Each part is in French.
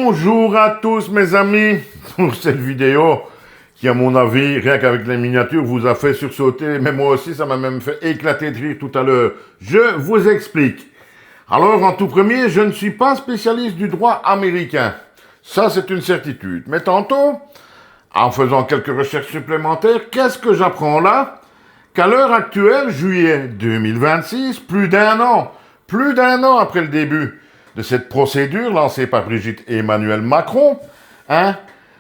Bonjour à tous mes amis pour cette vidéo qui à mon avis, rien qu'avec les miniatures, vous a fait sursauter, mais moi aussi ça m'a même fait éclater de rire tout à l'heure. Je vous explique. Alors en tout premier, je ne suis pas spécialiste du droit américain. Ça c'est une certitude. Mais tantôt, en faisant quelques recherches supplémentaires, qu'est-ce que j'apprends là? Qu'à l'heure actuelle, juillet 2026, plus d'un an après le début de cette procédure lancée par Brigitte et Emmanuel Macron,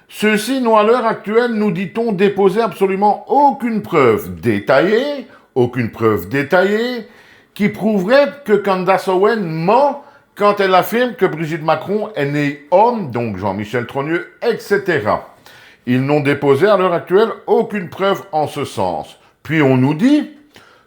ceux-ci n'ont à l'heure actuelle, nous dit-on, déposé absolument aucune preuve détaillée, qui prouverait que Candace Owen ment quand elle affirme que Brigitte Macron est née homme, donc Jean-Michel Trogneux, etc. Ils n'ont déposé à l'heure actuelle aucune preuve en ce sens. Puis on nous dit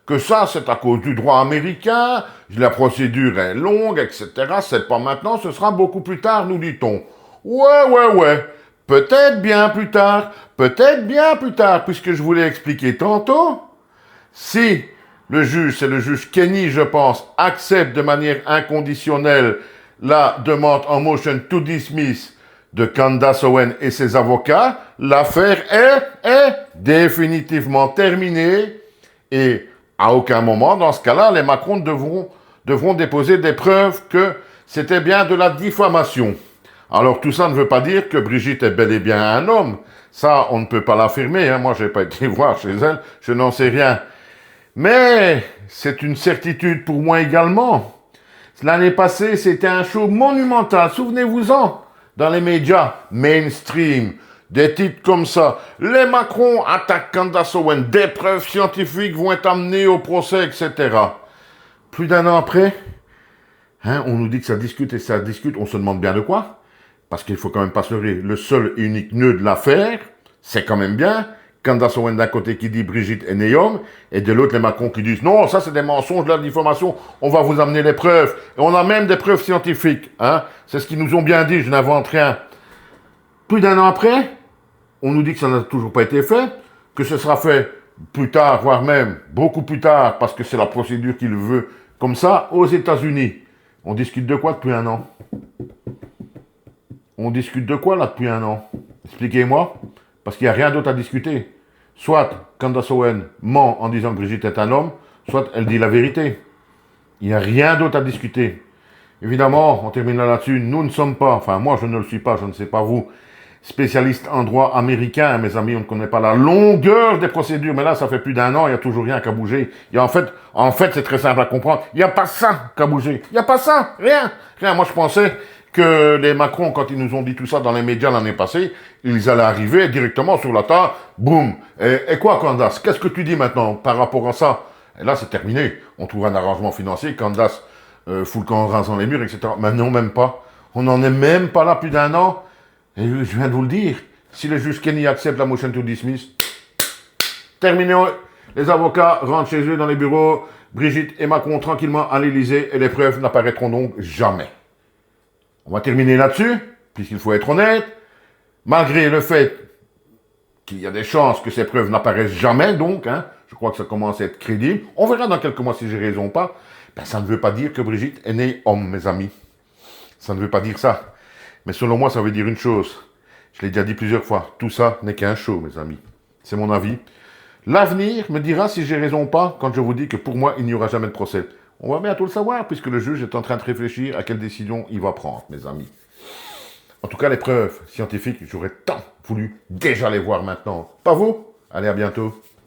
que ça, c'est à cause du droit américain, la procédure est longue, etc. C'est pas maintenant, ce sera beaucoup plus tard, nous dit-on. Ouais. Peut-être bien plus tard, puisque je vous l'ai expliqué tantôt. Si le juge, c'est le juge Kenny, je pense, accepte de manière inconditionnelle la demande en motion to dismiss de Candace Owen et ses avocats, l'affaire est définitivement terminée et à aucun moment, dans ce cas-là, les Macron devront déposer des preuves que c'était bien de la diffamation. Alors, tout ça ne veut pas dire que Brigitte est bel et bien un homme. Ça, on ne peut pas l'affirmer. Moi, je n'ai pas été voir chez elle, je n'en sais rien. Mais c'est une certitude pour moi également. L'année passée, c'était un show monumental. Souvenez-vous-en, dans les médias mainstream. Des titres comme ça. Les Macron attaquent Candace Owen. Des preuves scientifiques vont être amenées au procès, etc. Plus d'un an après, on nous dit que ça discute et ça discute. On se demande bien de quoi. Parce qu'il faut quand même pas se leurrer. Le seul et unique nœud de l'affaire, c'est quand même bien Candace Owen d'un côté qui dit Brigitte est née homme, et de l'autre les Macron qui disent non, ça c'est des mensonges, de la diffamation, on va vous amener les preuves. Et on a même des preuves scientifiques. C'est ce qu'ils nous ont bien dit, je n'invente rien. Plus d'un an après, on nous dit que ça n'a toujours pas été fait, que ce sera fait plus tard, voire même beaucoup plus tard, parce que c'est la procédure qu'il veut, comme ça, aux États-Unis. On discute de quoi depuis un an? On discute de quoi là depuis un an? Expliquez-moi, parce qu'il n'y a rien d'autre à discuter. Soit Candace Owen ment en disant que Brigitte est un homme, soit elle dit la vérité. Il n'y a rien d'autre à discuter. Évidemment, on termine là-dessus, nous ne sommes pas, enfin moi je ne le suis pas, je ne sais pas vous, spécialiste en droit américain, mes amis, on ne connaît pas la longueur des procédures, mais là, ça fait plus d'un an, il n'y a toujours rien qu'à bouger. Et en fait, c'est très simple à comprendre. Il n'y a pas ça qu'à bouger. Il n'y a pas ça, rien. Moi, je pensais que les Macron, quand ils nous ont dit tout ça dans les médias l'année passée, ils allaient arriver directement sur la table, boum. Et quoi, Candace? Qu'est-ce que tu dis maintenant par rapport à ça? Et là, c'est terminé. On trouve un arrangement financier, Candace fout le camp en rasant les murs, etc. Mais non, même pas. On n'en est même pas là plus d'un an. Et je viens de vous le dire, si le juge Kenny accepte la motion to dismiss, terminé, les avocats rentrent chez eux dans les bureaux, Brigitte et Macron tranquillement à l'Élysée, et les preuves n'apparaîtront donc jamais. On va terminer là-dessus, puisqu'il faut être honnête, malgré le fait qu'il y a des chances que ces preuves n'apparaissent jamais, donc, je crois que ça commence à être crédible, on verra dans quelques mois si j'ai raison ou pas, ça ne veut pas dire que Brigitte est née homme, mes amis. Ça ne veut pas dire ça. Mais selon moi, ça veut dire une chose. Je l'ai déjà dit plusieurs fois. Tout ça n'est qu'un show, mes amis. C'est mon avis. L'avenir me dira si j'ai raison ou pas quand je vous dis que pour moi, il n'y aura jamais de procès. On va bientôt le savoir, puisque le juge est en train de réfléchir à quelle décision il va prendre, mes amis. En tout cas, les preuves scientifiques, j'aurais tant voulu déjà les voir maintenant. Pas vous? Allez, à bientôt.